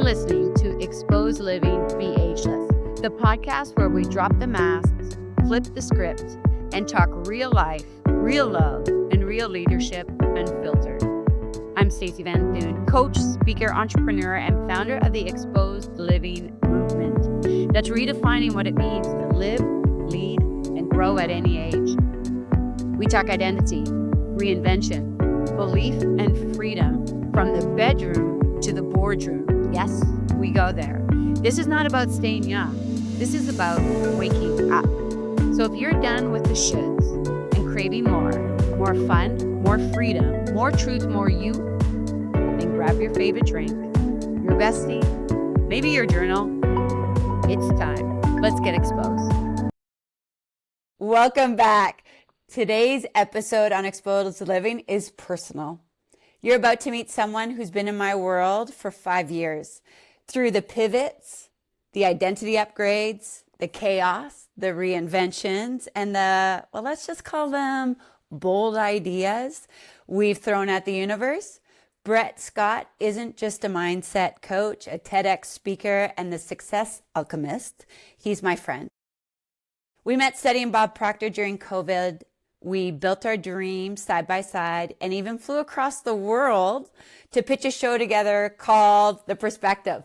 listening to Exposed Living Be Ageless, the podcast where we drop the masks, flip the script, and talk real life, real love, and real leadership unfiltered. I'm Stacey Van Thune, coach, speaker, entrepreneur, and founder of the Exposed Living movement that's redefining what it means to live, lead, and grow at any age. We talk identity, reinvention, belief, and freedom from the bedroom to the boardroom. Yes, we go there. This is not about staying young. This is about waking up. So if you're done with the shoulds and craving more fun, more freedom, more truth, more you, then grab your favorite drink, your bestie, maybe your journal. It's time. Let's get exposed. Welcome back. Today's episode on Exposed Living is personal. You're about to meet someone who's been in my world for 5 years. Through the pivots, the identity upgrades, the chaos, the reinventions, and let's just call them bold ideas we've thrown at the universe. Brett Scott isn't just a mindset coach, a TEDx speaker, and the Success Alchemist. He's my friend. We met studying Bob Proctor during COVID. We built our dreams side by side and even flew across the world to pitch a show together called The Perspective.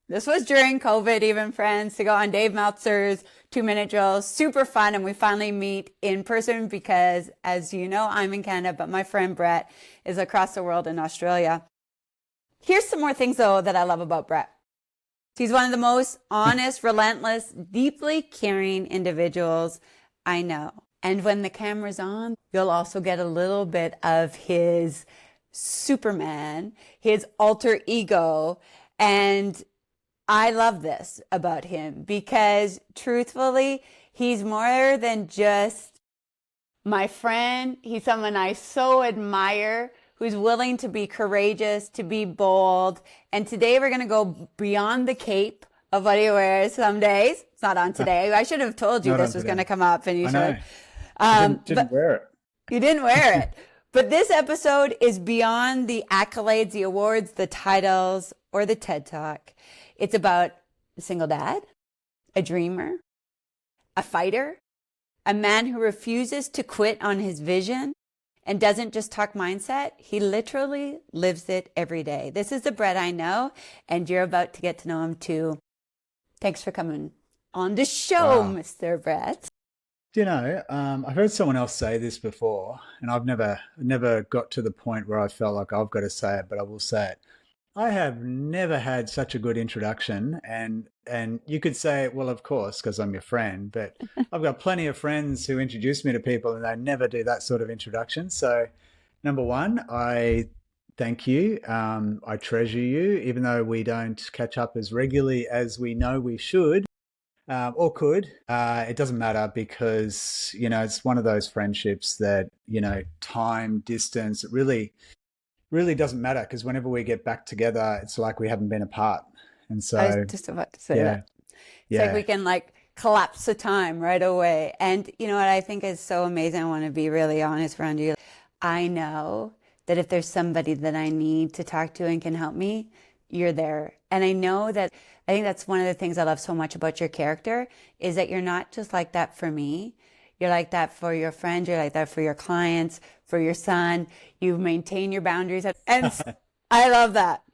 This was during COVID, even friends, to go on Dave Meltzer's 2-minute drills. Super fun. And we finally meet in person because, as you know, I'm in Canada, but my friend Brett is across the world in Australia. Here's some more things, though, that I love about Brett. He's one of the most honest, relentless, deeply caring individuals I know. And when the camera's on, you'll also get a little bit of his Superman, his alter ego. And I love this about him because truthfully, he's more than just my friend. He's someone I so admire, who's willing to be courageous, to be bold. And today we're going to go beyond the cape of what he wears some days. It's not on today. I should have told you this was going to come up and you should. Didn't wear it. You didn't wear it. But this episode is beyond the accolades, the awards, the titles, or the TED Talk. It's about a single dad, a dreamer, a fighter, a man who refuses to quit on his vision and doesn't just talk mindset. He literally lives it every day. This is the Brett I know, and you're about to get to know him too. Thanks for coming on the show, Mr. Brett. You know, I've heard someone else say this before, and I've never got to the point where I felt like I've got to say it, but I will say it. I have never had such a good introduction, and you could say, well, of course, because I'm your friend, but I've got plenty of friends who introduce me to people, and they never do that sort of introduction. So, number one, I thank you. I treasure you, even though we don't catch up as regularly as we know we should. Or could. It doesn't matter because, you know, it's one of those friendships that, you know, time, distance, it really doesn't matter because whenever we get back together, it's like we haven't been apart. And so I was just about to say that. It's like we can collapse the time right away. And you know what I think is so amazing? I want to be really honest around you. I know that if there's somebody that I need to talk to and can help me, you're there. And I know that I think that's one of the things I love so much about your character is that you're not just like that for me. You're like that for your friends. You're like that for your clients, for your son. You maintain your boundaries. And I love that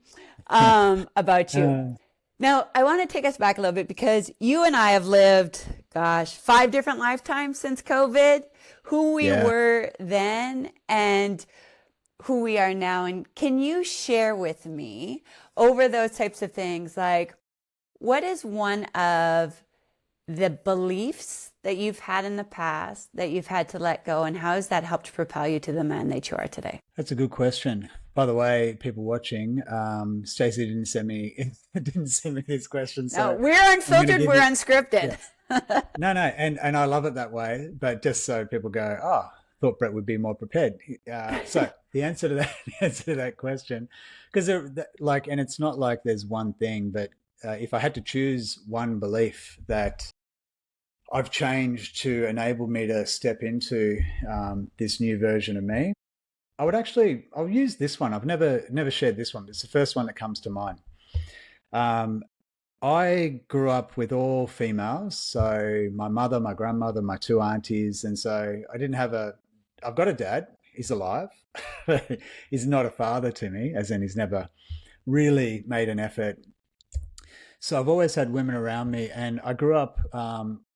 about you. Now, I want to take us back a little bit because you and I have lived, 5 different lifetimes since COVID, who we were then and who we are now. And can you share with me over those types of things, like what is one of the beliefs that you've had in the past that you've had to let go, and how has that helped propel you to the man that you are today? That's a good question. By the way, people watching, Stacey didn't send me these questions. So no, we're unfiltered, we're unscripted. Yeah. No, and I love it that way. But just so people go, thought Brett would be more prepared. So the answer to that question, because and it's not like there's one thing, but if I had to choose one belief that I've changed to enable me to step into this new version of me, I'll use this one. I've never shared this one, but it's the first one that comes to mind. Um, I grew up with all females. So my mother, my grandmother, my two aunties. And so I didn't have I've got a dad. He's alive. He's not a father to me, as in he's never really made an effort. So I've always had women around me, and I grew up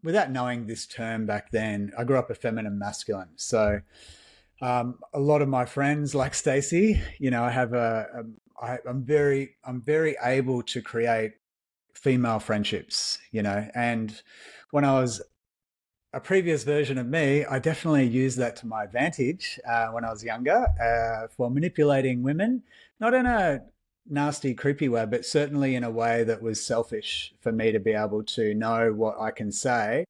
without knowing this term back then. I grew up a feminine masculine. So a lot of my friends, like Stacey, I have I'm very able to create female friendships, and when I was a previous version of me, I definitely used that to my advantage when I was younger for manipulating women, not in a nasty, creepy way, but certainly in a way that was selfish for me to be able to know what I can say.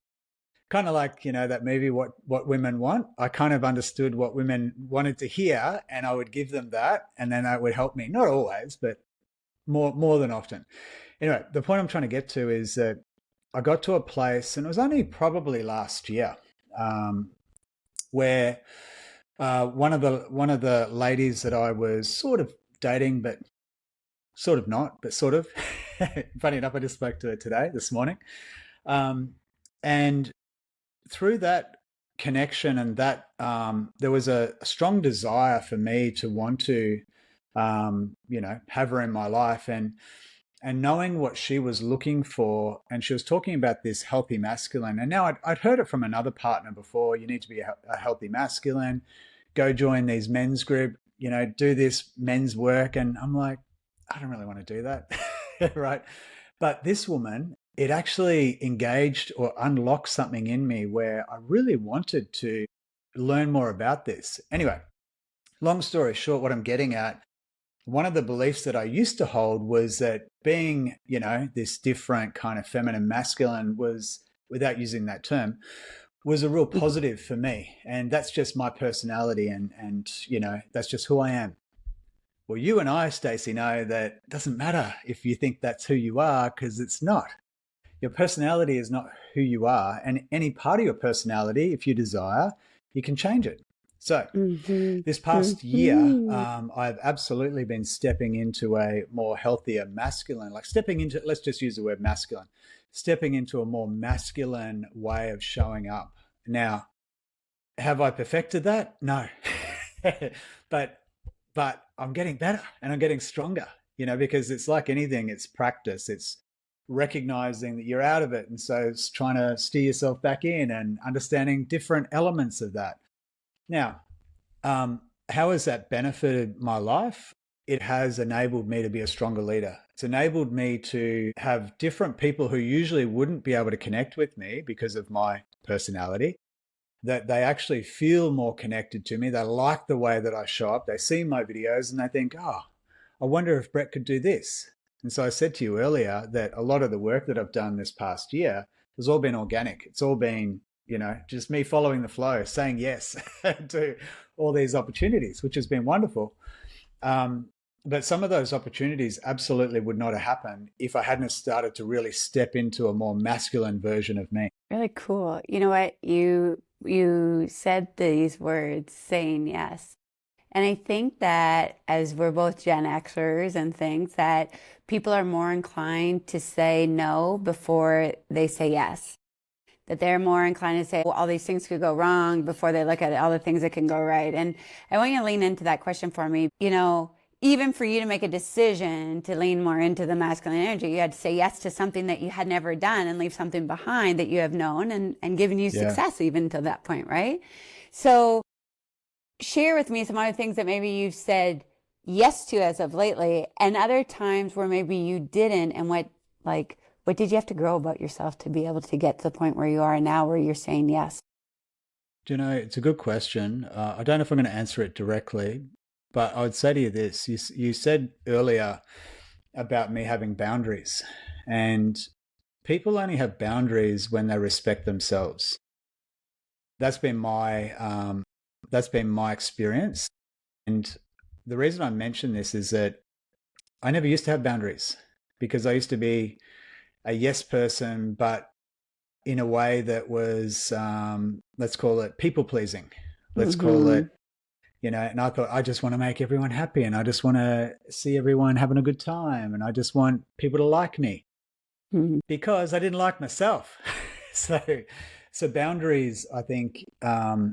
Kind of like, that movie, What Women Want. I kind of understood what women wanted to hear, and I would give them that, and then that would help me. Not always, but more than often. Anyway, the point I'm trying to get to is that I got to a place, and it was only probably last year, where one of the ladies that I was sort of dating, but sort of not, but sort of. Funny enough, I just spoke to her this morning, and through that connection and that there was a strong desire for me to want to have her in my life, and knowing what she was looking for. And she was talking about this healthy masculine. And now I'd heard it from another partner before. You need to be a healthy masculine, go join these men's group, do this men's work. And I'm like, I don't really want to do that. Right. But this woman, it actually engaged or unlocked something in me where I really wanted to learn more about this. Anyway, long story short, what I'm getting at, one of the beliefs that I used to hold was that being, this different kind of feminine masculine was, without using that term, was a real positive for me. And that's just my personality, and that's just who I am. Well, you and I, Stacey, know that it doesn't matter if you think that's who you are, because it's not. Your personality is not who you are. And any part of your personality, if you desire, you can change it. So this past year, I've absolutely been stepping into a more healthier masculine, let's just use the word masculine, stepping into a more masculine way of showing up. Now, have I perfected that? No. but I'm getting better, and I'm getting stronger, because it's like anything, it's practice. It's recognizing that you're out of it. And so it's trying to steer yourself back in and understanding different elements of that. Now, how has that benefited my life? It has enabled me to be a stronger leader. It's enabled me to have different people who usually wouldn't be able to connect with me because of my personality, that they actually feel more connected to me. They like the way that I show up. They see my videos and they think, oh, I wonder if Brett could do this. And so I said to you earlier that a lot of the work that I've done this past year has all been organic. It's all been, just me following the flow, saying yes to all these opportunities, which has been wonderful. But some of those opportunities absolutely would not have happened if I hadn't started to really step into a more masculine version of me. Really cool. You know what? You said these words, saying yes. And I think that as we're both Gen Xers and things, that people are more inclined to say no before they say yes. That they're more inclined to say, well, all these things could go wrong before they look at all the things that can go right. And I want you to lean into that question for me. Even for you to make a decision to lean more into the masculine energy, you had to say yes to something that you had never done and leave something behind that you have known and given you success even to that point, right? So share with me some other things that maybe you've said yes to as of lately, and other times where maybe you didn't, and what did you have to grow about yourself to be able to get to the point where you are now, where you're saying yes? It's a good question. I don't know if I'm going to answer it directly, but I would say to you this. You said earlier about me having boundaries, and people only have boundaries when they respect themselves. That's been my experience. And the reason I mention this is that I never used to have boundaries, because I used to be a yes person, but in a way that was, let's call it people pleasing. Let's call it, and I thought, I just want to make everyone happy, and I just want to see everyone having a good time, and I just want people to like me because I didn't like myself. so, so boundaries, I think, are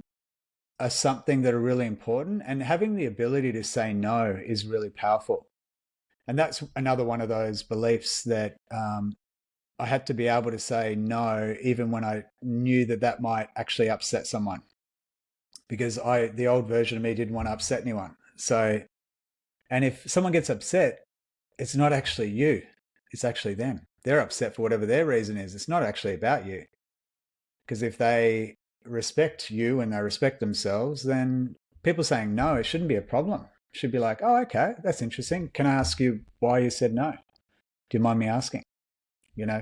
something that are really important, and having the ability to say no is really powerful. And that's another one of those beliefs that I had to be able to say no, even when I knew that that might actually upset someone, because the old version of me didn't want to upset anyone. So, and if someone gets upset, it's not actually you, it's actually them. They're upset for whatever their reason is. It's not actually about you. Because if they respect you and they respect themselves, then people saying no, it shouldn't be a problem. It should be like, oh, okay, that's interesting. Can I ask you why you said no? Do you mind me asking?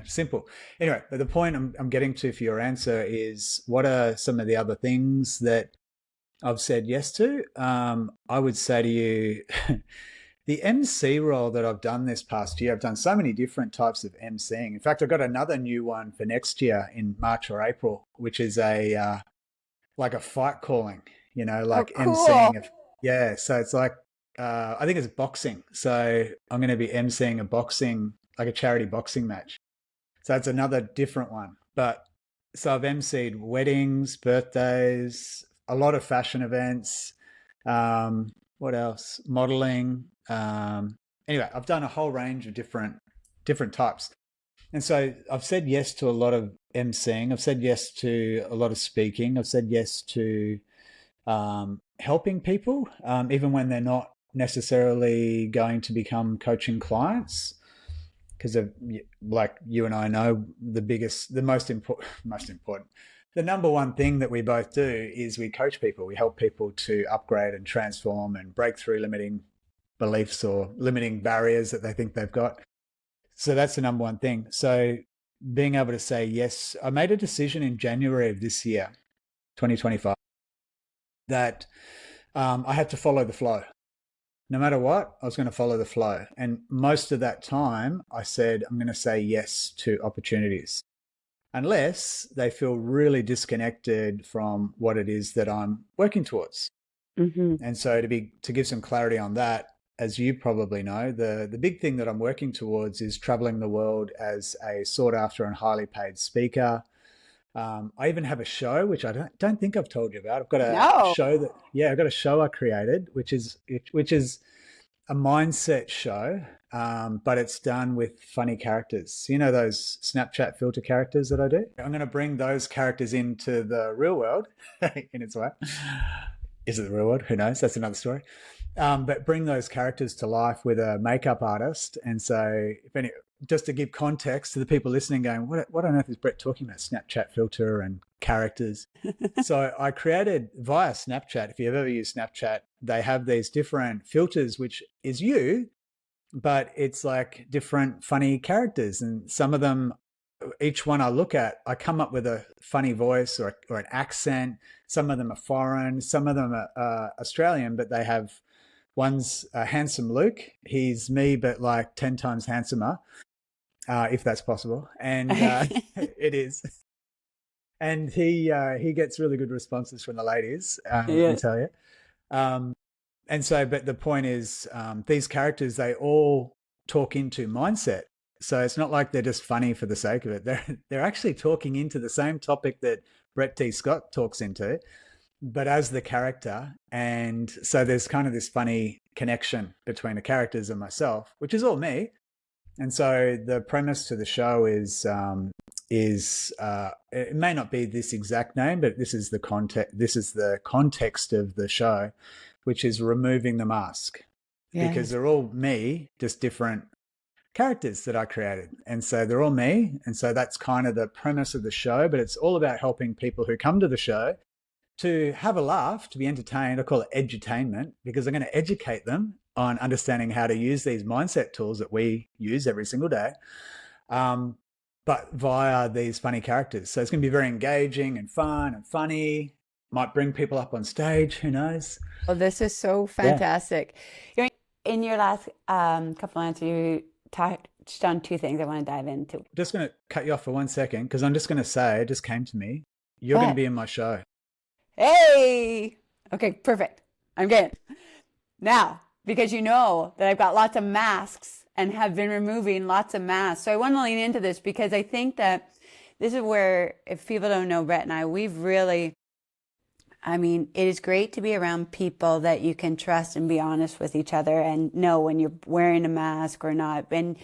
Simple. Anyway, but the point I'm getting to for your answer is, what are some of the other things that I've said yes to? I would say to you, the MC role that I've done this past year, I've done so many different types of MCing. In fact, I've got another new one for next year in March or April, which is like a fight calling, like cool. MCing. Yeah, so it's like, I think it's boxing. So I'm going to be MCing like a charity boxing match. So that's another different one. But so I've MC'd weddings, birthdays, a lot of fashion events. What else? Modeling. Anyway, I've done a whole range of different types. And so I've said yes to a lot of MCing. I've said yes to a lot of speaking. I've said yes to helping people, even when they're not necessarily going to become coaching clients. Because like you and I know, the most important, the number one thing that we both do is we coach people. We help people to upgrade and transform and break through limiting beliefs or limiting barriers that they think they've got. So that's the number one thing. So being able to say yes, I made a decision in January of this year, 2025, that I had to follow the flow. No matter what, I was going to follow the flow. And most of that time, I said, I'm going to say yes to opportunities, unless they feel really disconnected from what it is that I'm working towards. And so to give some clarity on that, as you probably know, the big thing that I'm working towards is traveling the world as a sought after and highly paid speaker. I even have a show, which I don't think I've told you about. I've got a show I've got a show I created, which is a mindset show, but it's done with funny characters. Those Snapchat filter characters that I do? I'm going to bring those characters into the real world in its way. Is it the real world? Who knows? That's another story. But bring those characters to life with a makeup artist. And so just to give context to the people listening going, what on earth is Brett talking about? Snapchat filter and characters. So I created via Snapchat. If you've ever used Snapchat, they have these different filters, which is you, but it's like different funny characters. And some of them, each one I look at, I come up with a funny voice or an accent. Some of them are foreign. Some of them are Australian, but they have, one's handsome Luke. He's me, but like 10 times handsomer. If that's possible. And it is. And he gets really good responses from the ladies, I tell you. And so, but the point is, these characters, they all talk into mindset. So it's not like they're just funny for the sake of it. They're actually talking into the same topic that Brett D. Scott talks into, but as the character. And so there's kind of this funny connection between the characters and myself, which is all me. And so the premise to the show is it may not be this exact name, but this is the context. This is the context of the show, which is removing the mask, because they're all me, just different characters that I created. And so they're all me. And so that's kind of the premise of the show, but it's all about helping people who come to the show to have a laugh, to be entertained. I call it edutainment, because I'm going to educate them on understanding how to use these mindset tools that we use every single day, but via these funny characters. So it's going to be very engaging and fun and funny. Might bring people up on stage. Who knows? Well, this is so fantastic. In your last couple of answers, you touched on two things I want to dive into. Just going to cut you off for 1 second, because I'm just going to say, it just came to me. You're going to be in my show. Hey! Okay, perfect. I'm getting now, because you know that I've got lots of masks and have been removing lots of masks. So I want to lean into this because I think that this is where, if people don't know Brett and I, we've really, I mean, it is great to be around people that you can trust and be honest with each other and know when you're wearing a mask or not. And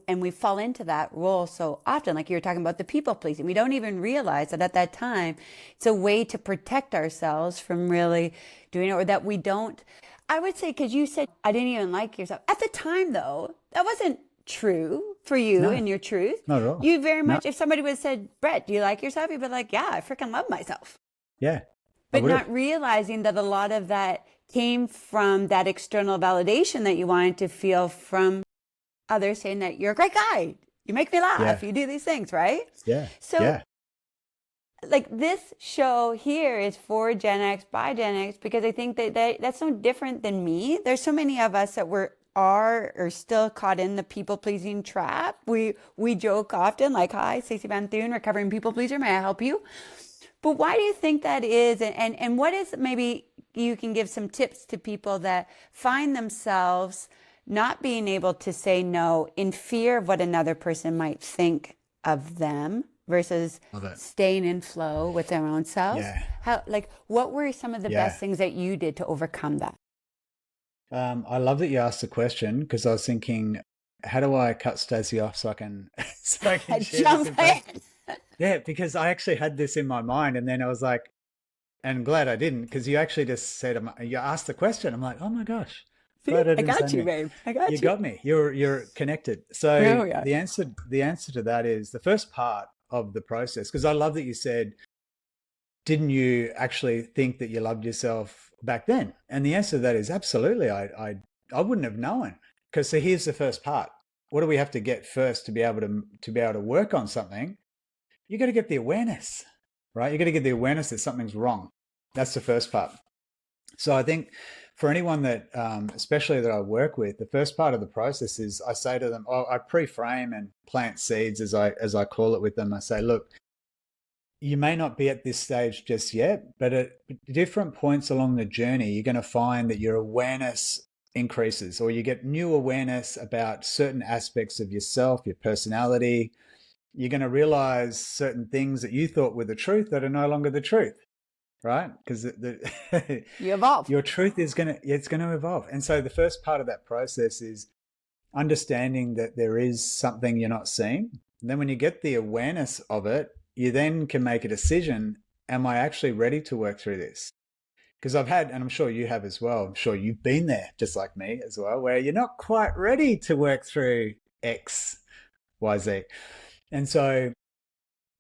we fall into that role so often, like you were talking about the people pleasing. We don't even realize that at that time, it's a way to protect ourselves from really doing it, or that we don't. I would say, because you said I didn't even like yourself. At the time, though, that wasn't true for you and your truth. Not at all. You very much, if somebody would have said, Brett, do you like yourself? You'd be like, yeah, I freaking love myself. Yeah. But not realizing that a lot of that came from that external validation that you wanted to feel from others saying that you're a great guy. You make me laugh. Yeah. You do these things, right? Yeah. So like this show here is for Gen X by Gen X, because I think that that's no different than me. There's so many of us that are still caught in the people pleasing trap. We joke often like, hi, Stacey Van Thune, recovering people pleaser. May I help you? But why do you think that is? And what is, maybe you can give some tips to people that find themselves not being able to say no in fear of what another person might think of them versus staying in flow with their own self? Yeah. How, like, what were some of the best things that you did to overcome that? I love that you asked the question, because I was thinking, how do I cut Stacey off so I can share jump in? Yeah, because I actually had this in my mind, and then I was like, and I'm glad I didn't, because you actually just said, you asked the question. I'm like, oh my gosh. I got you, babe. I got you. You got me. You're connected. So the answer to that is the first part of the process, because I love that you said, didn't you actually think that you loved yourself back then? And the answer to that is absolutely. I wouldn't have known, because so here's the first part. What do we have to get first to be able to work on something? You got to get the awareness, right? You got to get the awareness that something's wrong. That's the first part. So I think for anyone that, especially that I work with, the first part of the process is I say to them, I pre-frame and plant seeds, as I call it, with them. I say, look, you may not be at this stage just yet, but at different points along the journey, you're going to find that your awareness increases, or you get new awareness about certain aspects of yourself, your personality. You're going to realize certain things that you thought were the truth that are no longer the truth, right? Because you evolve. Your truth is going to evolve. And so the first part of that process is understanding that there is something you're not seeing. And then when you get the awareness of it, you then can make a decision. Am I actually ready to work through this? Because I've had, and I'm sure you have as well, I'm sure you've been there just like me as well, where you're not quite ready to work through X, Y, Z. And so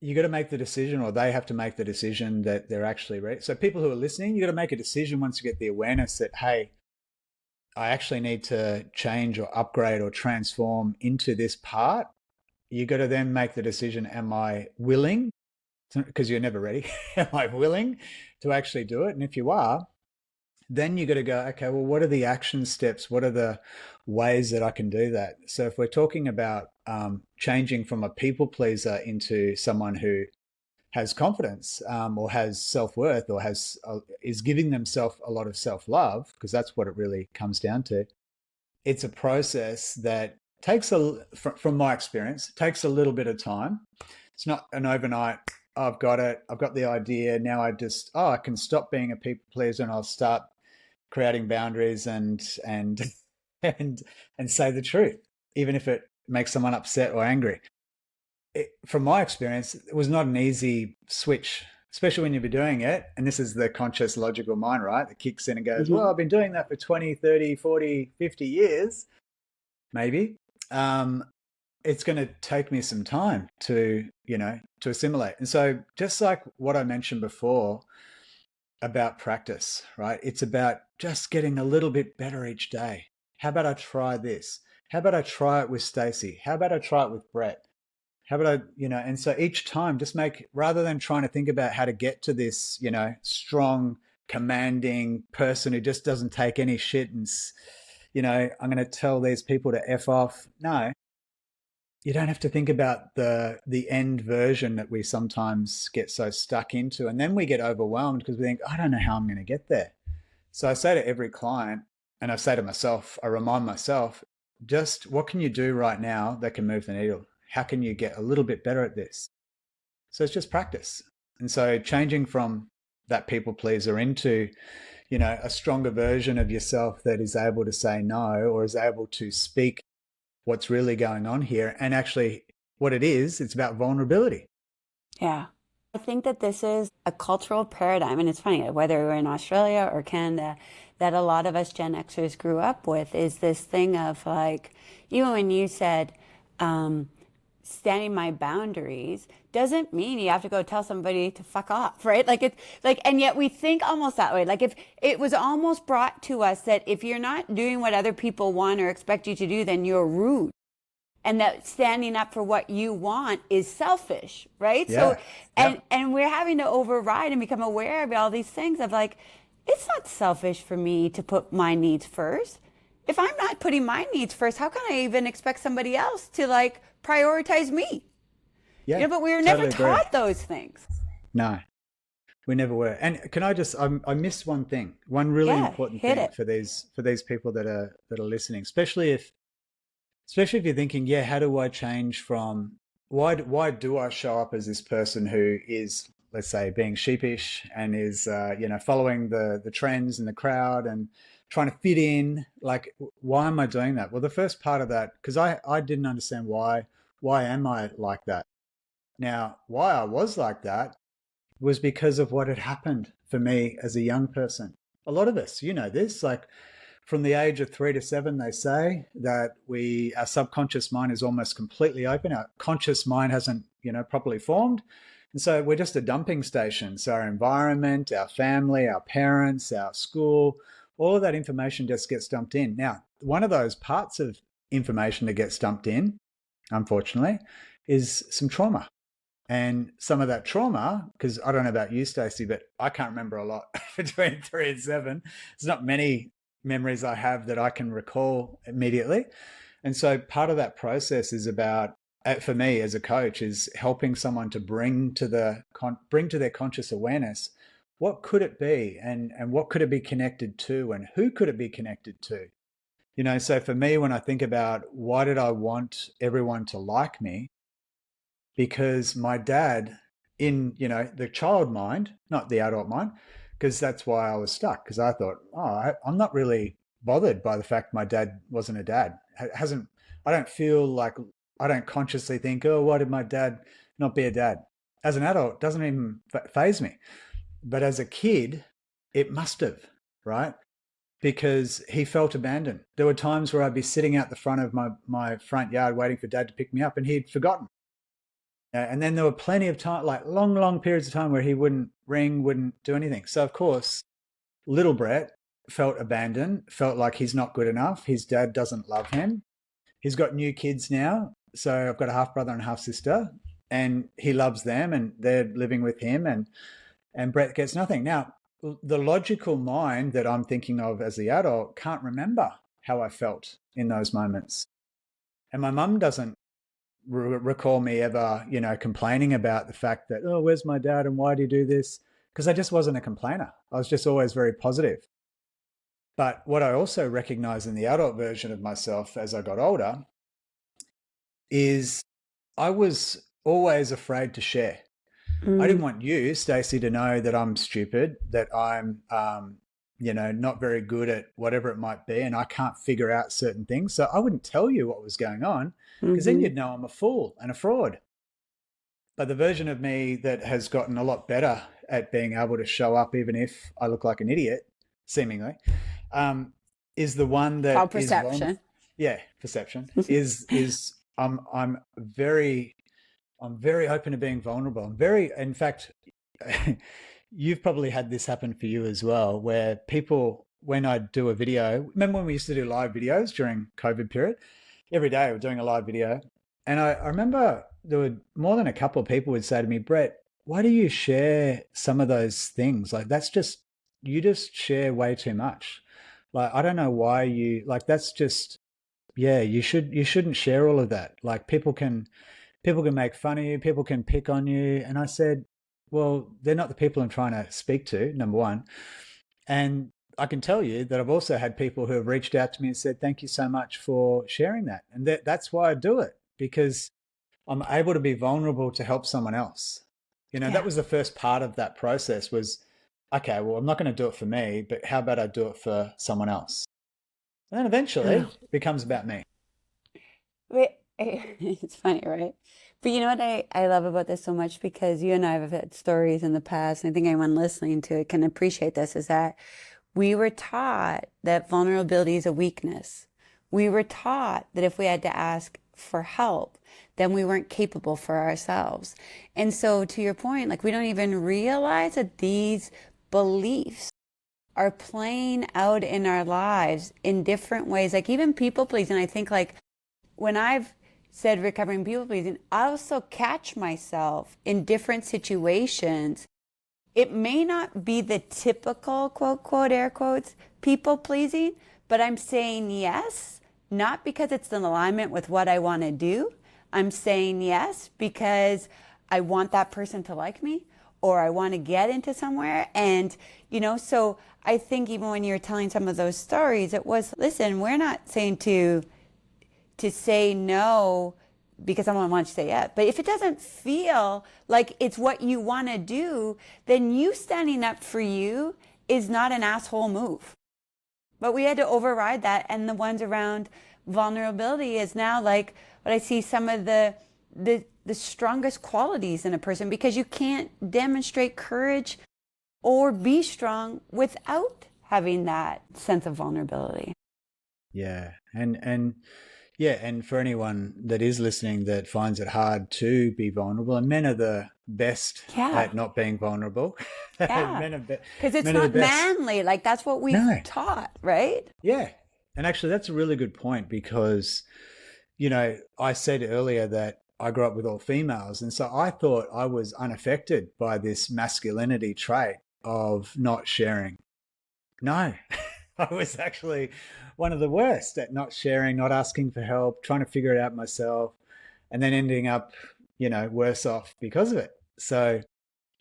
you got to make the decision, or they have to make the decision that they're actually ready. So people who are listening, you got to make a decision once you get the awareness that, hey, I actually need to change or upgrade or transform into this part. You got to then make the decision, am I willing? Because you're never ready. Am I willing to actually do it? And if you are, then you got to go, okay, well, what are the action steps? What are the ways that I can do that? So if we're talking about changing from a people pleaser into someone who has confidence or has self-worth, or is giving themselves a lot of self-love, because that's what it really comes down to. It's a process that takes, from my experience, takes a little bit of time. It's not an overnight, I've got it, I've got the idea, now I can stop being a people pleaser and I'll start creating boundaries and say the truth, even if it makes someone upset or angry. From my experience, it was not an easy switch, especially when you've been doing it. And this is the conscious logical mind, right? That kicks in and goes, well, I've been doing that for 20, 30, 40, 50 years, maybe. It's going to take me some time to assimilate. And so just like what I mentioned before about practice, right? It's about just getting a little bit better each day. How about I try this? How about I try it with Stacey? How about I try it with Brett? How about and so each time just rather than trying to think about how to get to this, strong, commanding person who just doesn't take any shit and, I'm going to tell these people to F off. No, you don't have to think about the end version that we sometimes get so stuck into. And then we get overwhelmed because we think, I don't know how I'm going to get there. So I say to every client, and I say to myself, I remind myself, just what can you do right now that can move the needle? How can you get a little bit better at this? So it's just practice. And so changing from that people pleaser into, a stronger version of yourself that is able to say no, or is able to speak what's really going on here. And actually what it is, it's about vulnerability. Yeah. I think that this is a cultural paradigm, and it's funny, whether we're in Australia or Canada, that a lot of us Gen Xers grew up with is this thing of like, even when you said, standing my boundaries doesn't mean you have to go tell somebody to fuck off, right? Like it's like, and yet we think almost that way. Like if it was almost brought to us that if you're not doing what other people want or expect you to do, then you're rude. And that standing up for what you want is selfish, right? Yeah. So, and we're having to override and become aware of all these things of like, it's not selfish for me to put my needs first. If I'm not putting my needs first, how can I even expect somebody else to like prioritize me? Yeah. But we were totally never taught agree. those things. No, we never were. And can I just, I missed one thing, one really Yeah, important hit thing it. for these people that are listening, especially if you're thinking, yeah, how do I change from why do I show up as this person who is, let's say, being sheepish and is following the trends and the crowd and trying to fit in? Like, why am I doing that? Well, the first part of that, because I didn't understand why am I like that. Now, why I was like that was because of what had happened for me as a young person. A lot of us, this, like from the age of 3 to 7, they say that our subconscious mind is almost completely open. Our conscious mind hasn't, properly formed. And so we're just a dumping station. So our environment, our family, our parents, our school, all of that information just gets dumped in. Now, one of those parts of information that gets dumped in, unfortunately, is some trauma. And some of that trauma, because I don't know about you, Stacey, but I can't remember a lot between 3 and 7. There's not many memories I have that I can recall immediately. And so part of that process is about, for me as a coach, is helping someone to bring to their conscious awareness, what could it be, and what could it be connected to, and who could it be connected to? So for me, when I think about why did I want everyone to like me, because my dad, in the child mind, not the adult mind, because that's why I was stuck, because I thought, I'm not really bothered by the fact my dad wasn't a dad. Hasn't I don't feel like, I don't consciously think, oh, why did my dad not be a dad? As an adult, it doesn't even faze me. But as a kid, it must have, right? Because he felt abandoned. There were times where I'd be sitting out the front of my front yard waiting for dad to pick me up, and he'd forgotten. And then there were plenty of time, like long periods of time, where he wouldn't ring, wouldn't do anything. So of course, little Brett felt abandoned, felt like he's not good enough. His dad doesn't love him. He's got new kids now. So I've got a half brother and a half sister, and he loves them and they're living with him, and Brett gets nothing. Now, the logical mind that I'm thinking of as the adult can't remember how I felt in those moments. And my mum doesn't recall me ever, complaining about the fact that, oh, where's my dad and why do you do this? Because I just wasn't a complainer. I was just always very positive. But what I also recognize in the adult version of myself as I got older is I was always afraid to share. I didn't want you, Stacey, to know that I'm stupid, that I'm, not very good at whatever it might be, and I can't figure out certain things. So I wouldn't tell you what was going on, because then you'd know I'm a fool and a fraud. But the version of me that has gotten a lot better at being able to show up, even if I look like an idiot, seemingly, is the one that Called is perception. Perception is I'm very open to being vulnerable. In fact, you've probably had this happen for you as well, where people, when I do a video, remember when we used to do live videos during COVID period? Every day we're doing a live video. And I remember there were more than a couple of people would say to me, Brett, why do you share some of those things? Like, you just share way too much. Like, I don't know why that's just, you shouldn't share all of that. Like, people can make fun of you, people can pick on you. And I said, well, they're not the people I'm trying to speak to, number one. And I can tell you that I've also had people who have reached out to me and said, thank you so much for sharing that. And that's why I do it, because I'm able to be vulnerable to help someone else. That Yeah. was the first part of that process was, okay, well, I'm not going to do it for me, but how about I do it for someone else? And then eventually it becomes about me. Wait, it's funny, right? But you know what I love about this so much, because you and I have had stories in the past, and I think anyone listening to it can appreciate this, is that we were taught that vulnerability is a weakness. We were taught that if we had to ask for help, then we weren't capable for ourselves. And so to your point, like we don't even realize that these beliefs are playing out in our lives in different ways, like even people pleasing. I think like when I've said recovering people pleasing, I also catch myself in different situations. It may not be the typical quote, quote, air quotes, people pleasing, but I'm saying yes, not because it's in alignment with what I want to do. I'm saying yes because I want that person to like me, or I want to get into somewhere. And, so I think even when you're telling some of those stories, it was, listen, we're not saying to say no because someone wants to say yes. But if it doesn't feel like it's what you want to do, then you standing up for you is not an asshole move. But we had to override that. And the ones around vulnerability is now like what I see some of the strongest qualities in a person, because you can't demonstrate courage or be strong without having that sense of vulnerability. Yeah. And for anyone that is listening that finds it hard to be vulnerable, and men are the best Yeah. at not being vulnerable. Yeah. Men are Because it's men are the not best. manly. Like that's what we've No. taught, right? Yeah. And actually, that's a really good point because, I said earlier that I grew up with all females. And so I thought I was unaffected by this masculinity trait of not sharing. No, I was actually one of the worst at not sharing, not asking for help, trying to figure it out myself, and then ending up, worse off because of it. So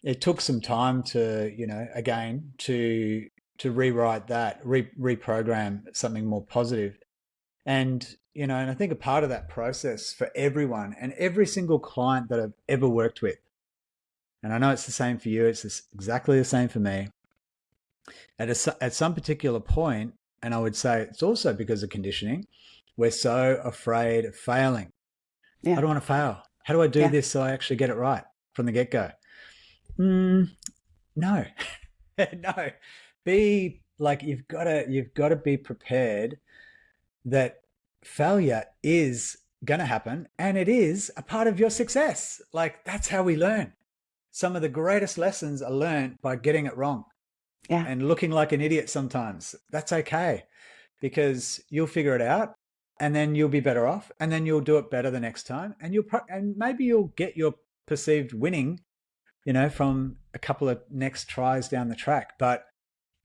it took some time to, again, to rewrite that, reprogram something more positive. And, and I think a part of that process for everyone and every single client that I've ever worked with, and I know it's the same for you, it's exactly the same for me, at some particular point, and I would say it's also because of conditioning, we're so afraid of failing. Yeah. I don't want to fail. How do I do Yeah. this so I actually get it right from the get-go? No. No. Be like, you've got to be prepared that failure is going to happen, and it is a part of your success. Like, that's how we learn. Some of the greatest lessons are learned by getting it wrong. Yeah. And looking like an idiot sometimes. That's okay, because you'll figure it out, and then you'll be better off, and then you'll do it better the next time, and and maybe you'll get your perceived winning, from a couple of next tries down the track. But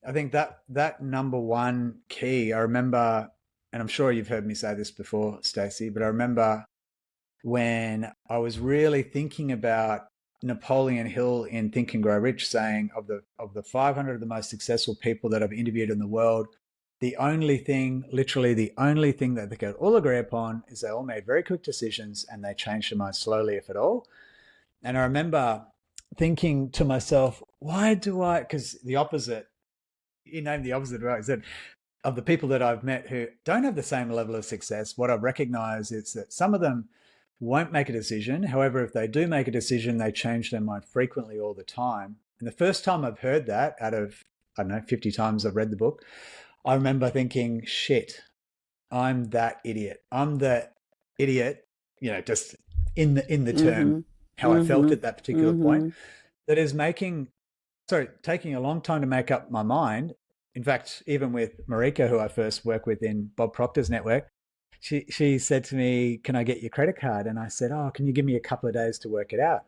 I think that number one key, I remember, and I'm sure you've heard me say this before, Stacey, but I remember when I was really thinking about Napoleon Hill in Think and Grow Rich, saying of the 500 of the most successful people that I've interviewed in the world, literally the only thing that they could all agree upon is they all made very quick decisions and they changed their minds slowly, if at all. And I remember thinking to myself, because the opposite, you named the opposite, right? Is that of the people that I've met who don't have the same level of success, what I've recognized is that some of them won't make a decision. However, if they do make a decision, they change their mind frequently all the time. And the first time I've heard that, out of, I don't know, 50 times I've read the book, I remember thinking, shit, I'm that idiot. I'm the idiot, just in the term, how I felt at that particular point, that is taking a long time to make up my mind. In fact, even with Marika, who I first worked with in Bob Proctor's network, she said to me, can I get your credit card? And I said, oh, can you give me a couple of days to work it out?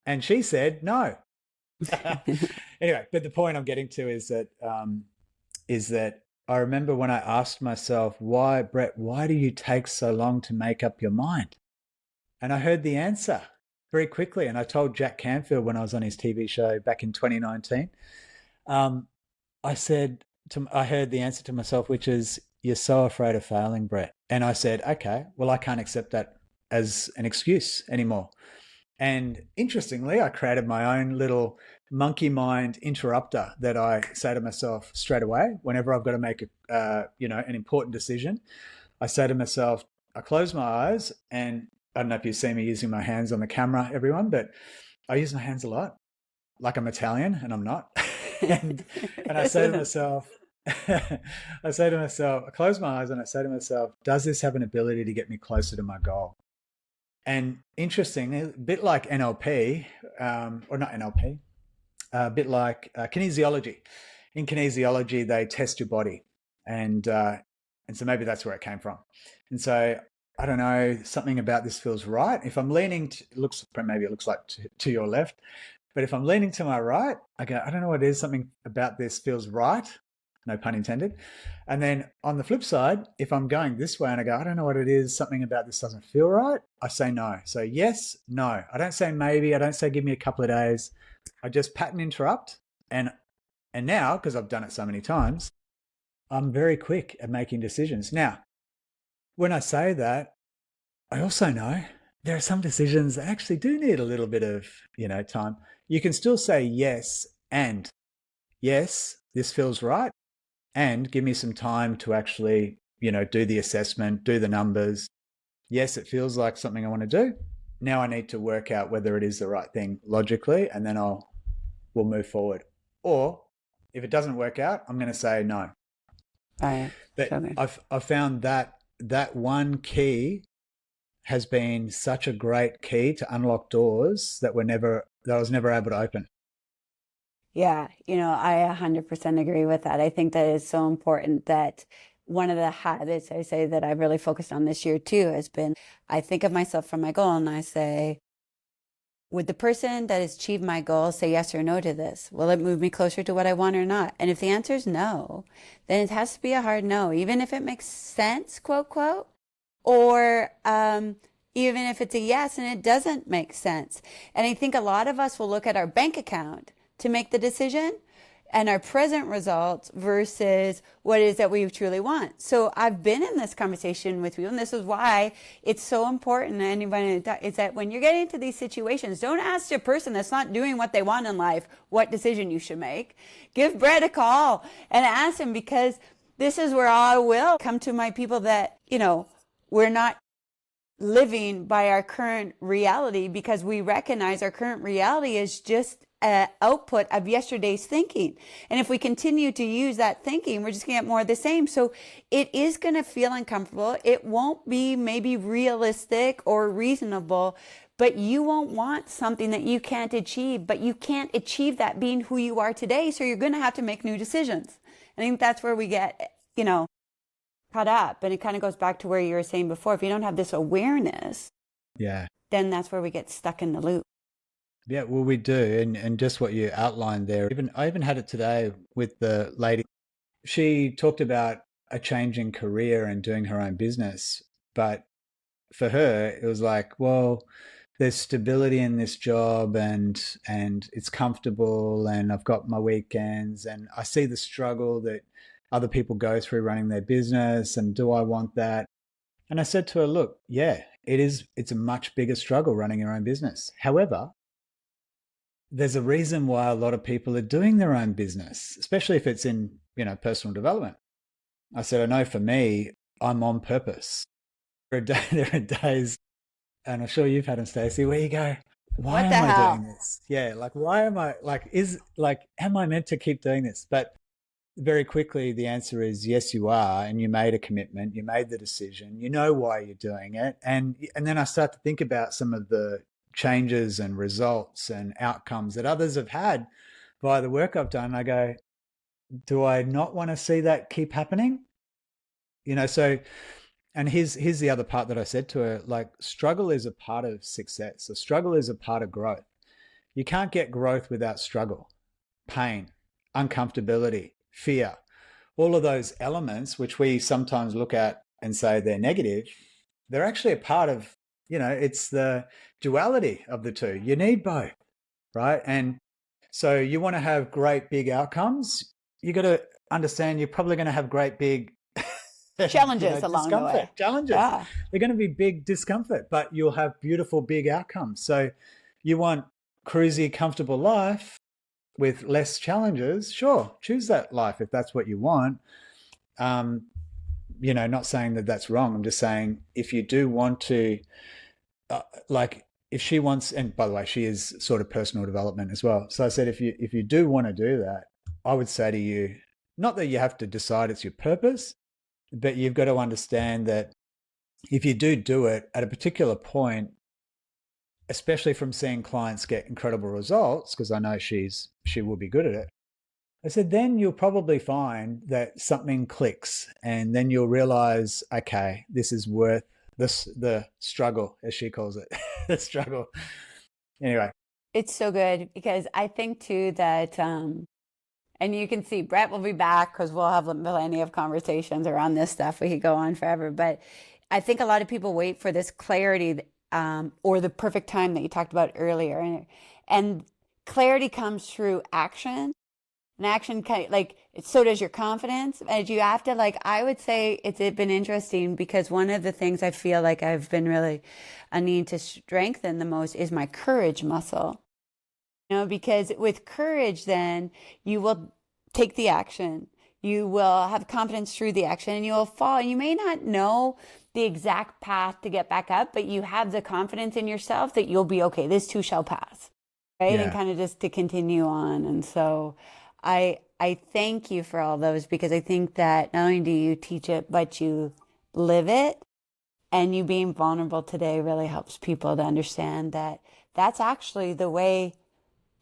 And she said, no. Anyway, but the point I'm getting to is that I remember when I asked myself, why, Brett, why do you take so long to make up your mind? And I heard the answer very quickly. And I told Jack Canfield when I was on his TV show back in 2019, I said, I heard the answer to myself, which is, "You're so afraid of failing, Brett." And I said, "Okay, well, I can't accept that as an excuse anymore." And interestingly, I created my own little monkey mind interrupter that I say to myself straight away whenever I've got to make an important decision. I say to myself, I close my eyes, and I don't know if you see me using my hands on the camera, everyone, but I use my hands a lot, like I'm Italian, and I'm not. and I say to myself, I close my eyes and I say to myself, does this have an ability to get me closer to my goal? And interesting, a bit like NLP, or not NLP, a bit like kinesiology. In kinesiology, they test your body, and so maybe that's where it came from. And so I don't know, something about this feels right. If I'm leaning, maybe it looks like to your left, but if I'm leaning to my right, I go, I don't know what it is. Something about this feels right. No pun intended. And then on the flip side, if I'm going this way and I go, I don't know what it is, something about this doesn't feel right, I say no. So yes, no. I don't say maybe. I don't say give me a couple of days. I just pattern interrupt. And now, because I've done it so many times, I'm very quick at making decisions. Now, when I say that, I also know there are some decisions that actually do need a little bit of, time. You can still say yes, and yes, this feels right, and give me some time to actually, do the assessment, do the numbers. Yes, it feels like something I want to do. Now I need to work out whether it is the right thing logically, and then we'll move forward. Or if it doesn't work out, I'm going to say no. Right. But Okay. I've found that one key has been such a great key to unlock doors that I was never able to open. Yeah, I 100% agree with that. I think that is so important that one of the habits I say that I've really focused on this year too has been I think of myself from my goal and I say, would the person that has achieved my goal say yes or no to this? Will it move me closer to what I want or not? And if the answer is no, then it has to be a hard no, even if it makes sense, quote, quote, or even if it's a yes and it doesn't make sense. And I think a lot of us will look at our bank account to make the decision and our present results versus what it is that we truly want. So I've been in this conversation with you, and this is why it's so important to anybody is that when you're getting into these situations, don't ask a person that's not doing what they want in life what decision you should make. Give Brett a call and ask him, because this is where I will come to my people that, we're not living by our current reality because we recognize our current reality is just an output of yesterday's thinking. And if we continue to use that thinking, we're just going to get more of the same. So it is going to feel uncomfortable. It won't be maybe realistic or reasonable, but you won't want something that you can't achieve. But you can't achieve that being who you are today. So you're going to have to make new decisions. I think that's where we get, caught up. And it kind of goes back to where you were saying before. If you don't have this awareness, Yeah. then that's where we get stuck in the loop. Yeah, well, we do. And just what you outlined there, I even had it today with the lady. She talked about a change in career and doing her own business. But for her, it was like, well, there's stability in this job, and it's comfortable, and I've got my weekends, and I see the struggle that other people go through running their business, and do I want that? And I said to her, look, yeah, it's a much bigger struggle running your own business. However, there's a reason why a lot of people are doing their own business, especially if it's in, personal development. I said, I know for me, I'm on purpose. There are days, and I'm sure you've had them, Stacey, where you go, why What the am I hell? doing this? Yeah, like, why am I, am I meant to keep doing this? But very quickly, the answer is yes, you are. And you made a commitment, you made the decision, you know why you're doing it. And then I start to think about some of the changes and results and outcomes that others have had via the work I've done. I go, do I not want to see that keep happening? So, and here's the other part that I said to her, like, struggle is a part of success. So struggle is a part of growth. You can't get growth without struggle, pain, uncomfortability, fear, all of those elements, which we sometimes look at and say they're negative, they're actually a part of, it's the duality of the two. You need both, right? And so you want to have great big outcomes, you got to understand you're probably going to have great big Challenges along the way. Challenges. Yeah. They're going to be big discomfort, but you'll have beautiful big outcomes. So you want cruisy, comfortable life with less challenges. Sure, choose that life if that's what you want. Not saying that that's wrong. I'm just saying if you do want to, like if she wants, and by the way, she is sort of personal development as well. So I said, if you do want to do that, I would say to you, not that you have to decide it's your purpose, but you've got to understand that if you do it at a particular point, especially from seeing clients get incredible results, because I know she will be good at it. I said, then you'll probably find that something clicks and then you'll realize, okay, this is worth the struggle, as she calls it, the struggle. Anyway. It's so good because I think too that, and you can see Brett will be back because we'll have plenty of conversations around this stuff. We could go on forever, but I think a lot of people wait for this clarity or the perfect time that you talked about earlier. And clarity comes through action. And action kind of like, so does your confidence. And you have to I would say it's been interesting because one of the things I feel like I've been really needing to strengthen the most is my courage muscle. Because with courage, then you will take the action. You will have confidence through the action and you will fall. And you may not know the exact path to get back up, but you have the confidence in yourself that you'll be okay. This too shall pass. Right. Yeah. And kind of just to continue on. And so I thank you for all those because I think that not only do you teach it, but you live it. And you being vulnerable today really helps people to understand that that's actually the way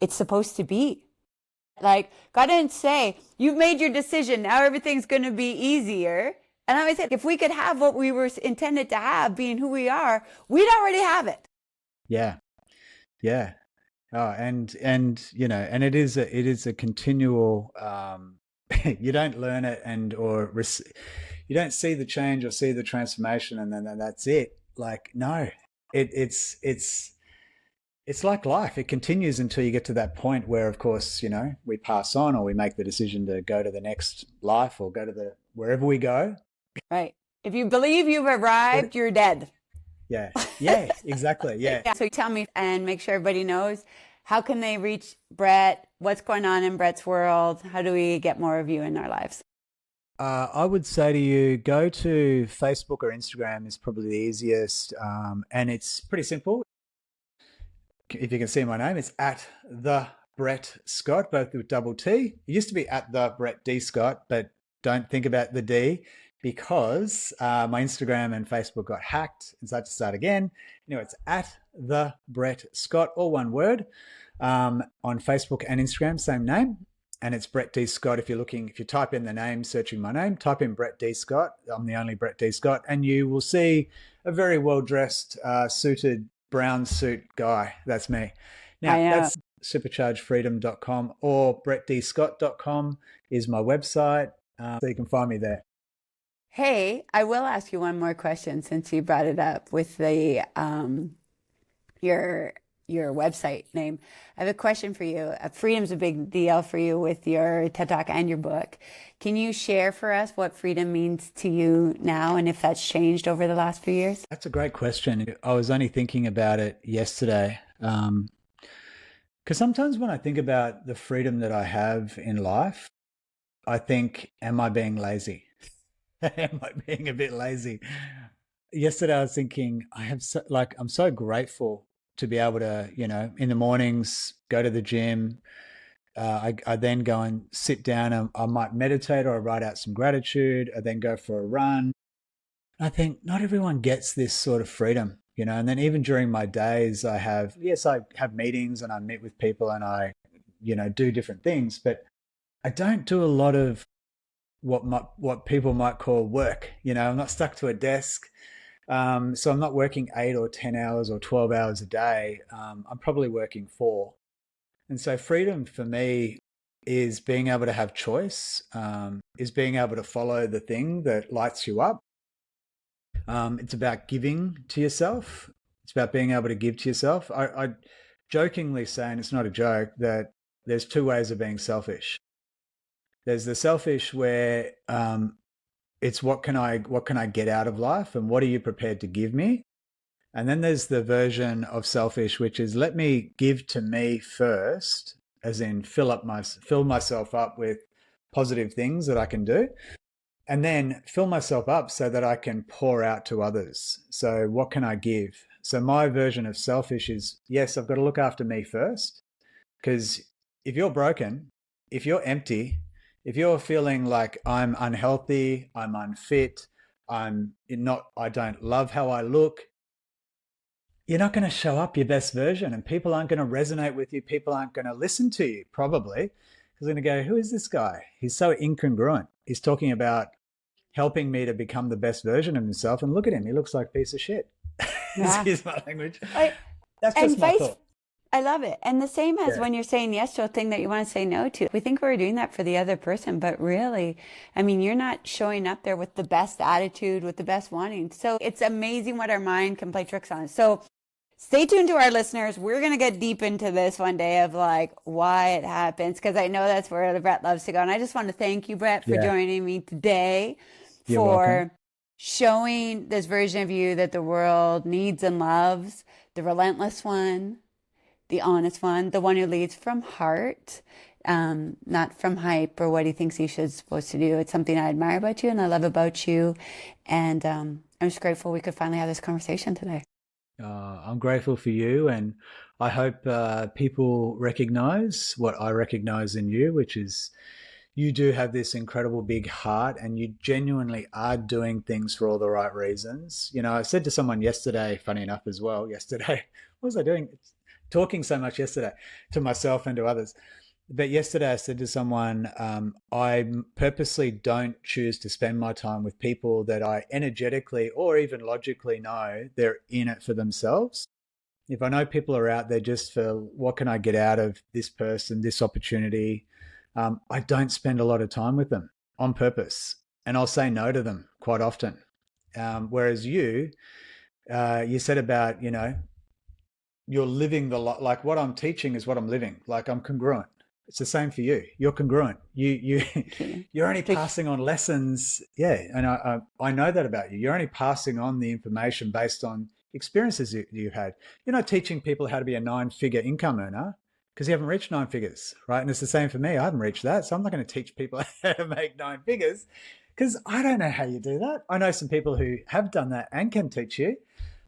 it's supposed to be. God didn't say, you've made your decision, now everything's going to be easier. And I always said, if we could have what we were intended to have, being who we are, we'd already have it. Yeah. Yeah. Oh, and it is a continual, you don't learn it you don't see the change or see the transformation and then that's it. No, it's like life. It continues until you get to that point where, of course, we pass on or we make the decision to go to the next life or go to wherever we go. Right. If you believe you've arrived, you're dead. Yeah. Yeah, exactly. Yeah. So tell me and make sure everybody knows, how can they reach Brett? What's going on in Brett's world? How do we get more of you in our lives? I would say to you, go to Facebook or Instagram is probably the easiest. And it's pretty simple. If you can see my name, it's at the Brett Scott, both with double T. It used to be at the Brett D Scott, but don't think about the D because my Instagram and Facebook got hacked. And so I had to start again. It's at the Brett Scott, all one word, on Facebook and Instagram, same name. And it's Brett D Scott. If you type in the name, searching my name, type in Brett D Scott. I'm the only Brett D Scott. And you will see a very well-dressed, suited brown suit guy. That's me. Now, that's superchargedfreedom.com or brettdscott.com is my website. So you can find me there. Hey, I will ask you one more question since you brought it up with the your website name. I have a question for you. Freedom's a big deal for you with your TED Talk and your book. Can you share for us what freedom means to you now and if that's changed over the last few years? That's a great question. I was only thinking about it yesterday. Because sometimes when I think about the freedom that I have in life, I think, am I being lazy? Am I being a bit lazy? Yesterday I was thinking, I'm so grateful to be able to, in the mornings, go to the gym. I then go and sit down and I might meditate or I write out some gratitude. I then go for a run. I think not everyone gets this sort of freedom, and then even during my days, I have meetings and I meet with people and I, do different things, but I don't do a lot of what people might call work. I'm not stuck to a desk. So I'm not working 8 or 10 hours or 12 hours a day. I'm probably working 4. And so freedom for me is being able to have choice, is being able to follow the thing that lights you up. It's about giving to yourself. It's about being able to give to yourself. I jokingly say, and it's not a joke, that there's 2 ways of being selfish. There's the selfish where it's what can I get out of life, and what are you prepared to give me? And then there's the version of selfish, which is let me give to me first, as in fill myself up with positive things that I can do, and then fill myself up so that I can pour out to others. So what can I give? So my version of selfish is, yes, I've got to look after me first, because if you're broken, if you're empty, if you're feeling like I'm unhealthy, I'm unfit, I don't love how I look, you're not going to show up your best version, and people aren't going to resonate with you. People aren't going to listen to you, probably, because they're going to go, who is this guy? He's so incongruent. He's talking about helping me to become the best version of himself, and look at him. He looks like a piece of shit. Yeah. Excuse my language. That's just my thought. I love it. And the same as when you're saying yes to a thing that you want to say no to. We think we're doing that for the other person, but really, I mean, you're not showing up there with the best attitude, with the best wanting. So it's amazing what our mind can play tricks on. So stay tuned to our listeners. We're going to get deep into this one day of like why it happens, because I know that's where Brett loves to go. And I just want to thank you, Brett, for joining me today, for showing this version of you that the world needs and loves, the relentless one, the honest one, the one who leads from heart, not from hype or what he thinks he should supposed to do. It's something I admire about you and I love about you. And I'm just grateful we could finally have this conversation today. I'm grateful for you, and I hope people recognize what I recognize in you, which is you do have this incredible big heart, and you genuinely are doing things for all the right reasons. You know, I said to someone yesterday, funny enough as well, what was I doing? Talking so much yesterday to myself and to others. But yesterday I said to someone, I purposely don't choose to spend my time with people that I energetically or even logically know they're in it for themselves. If I know people are out there just for what can I get out of this person, this opportunity, I don't spend a lot of time with them on purpose, and I'll say no to them quite often. Whereas you said about, you're living like what I'm teaching is what I'm living. Like I'm congruent. It's the same for you. You're congruent. You're only passing on lessons. Yeah. And I know that about you. You're only passing on the information based on experiences you've had. You're not teaching people how to be a 9-figure income earner because you haven't reached 9 figures, right? And it's the same for me. I haven't reached that. So I'm not going to teach people how to make 9 figures because I don't know how you do that. I know some people who have done that and can teach you,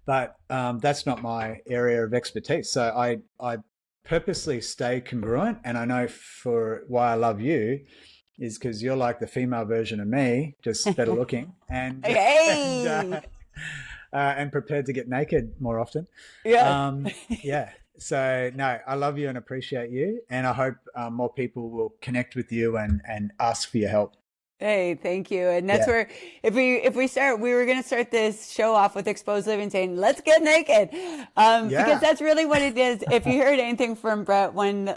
but that's not my area of expertise. So I purposely stay congruent, and I know for why I love you is because you're like the female version of me, just better looking and and prepared to get naked more often. Yeah. So no, I love you and appreciate you, and I hope more people will connect with you and ask for your help. Hey, thank you. And that's where, if we were going to start this show off with Xposed Living saying, let's get naked. Because that's really what it is. If you heard anything from Brett, one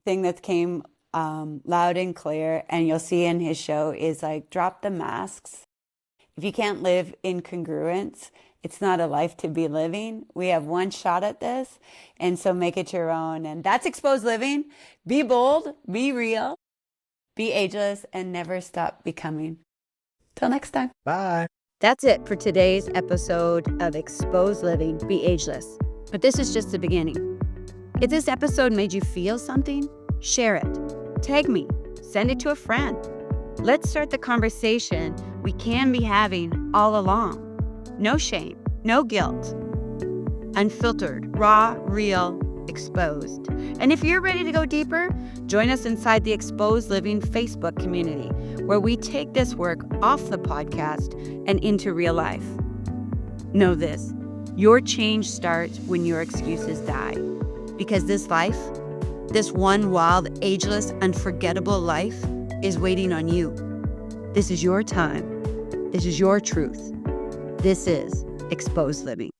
thing that came loud and clear, and you'll see in his show, is like, drop the masks. If you can't live in congruence, it's not a life to be living. We have one shot at this. And so make it your own. And that's Xposed Living. Be bold, be real. Be ageless, and never stop becoming. Till next time. Bye. That's it for today's episode of Xposed Living, Be Ageless. But this is just the beginning. If this episode made you feel something, share it. Tag me. Send it to a friend. Let's start the conversation we can be having all along. No shame, no guilt. Unfiltered, raw, real, exposed. And if you're ready to go deeper, join us inside the Xposed Living Facebook community, where we take this work off the podcast and into real life. Know this, your change starts when your excuses die. Because this life, this one wild, ageless, unforgettable life, is waiting on you. This is your time. This is your truth. This is Xposed Living.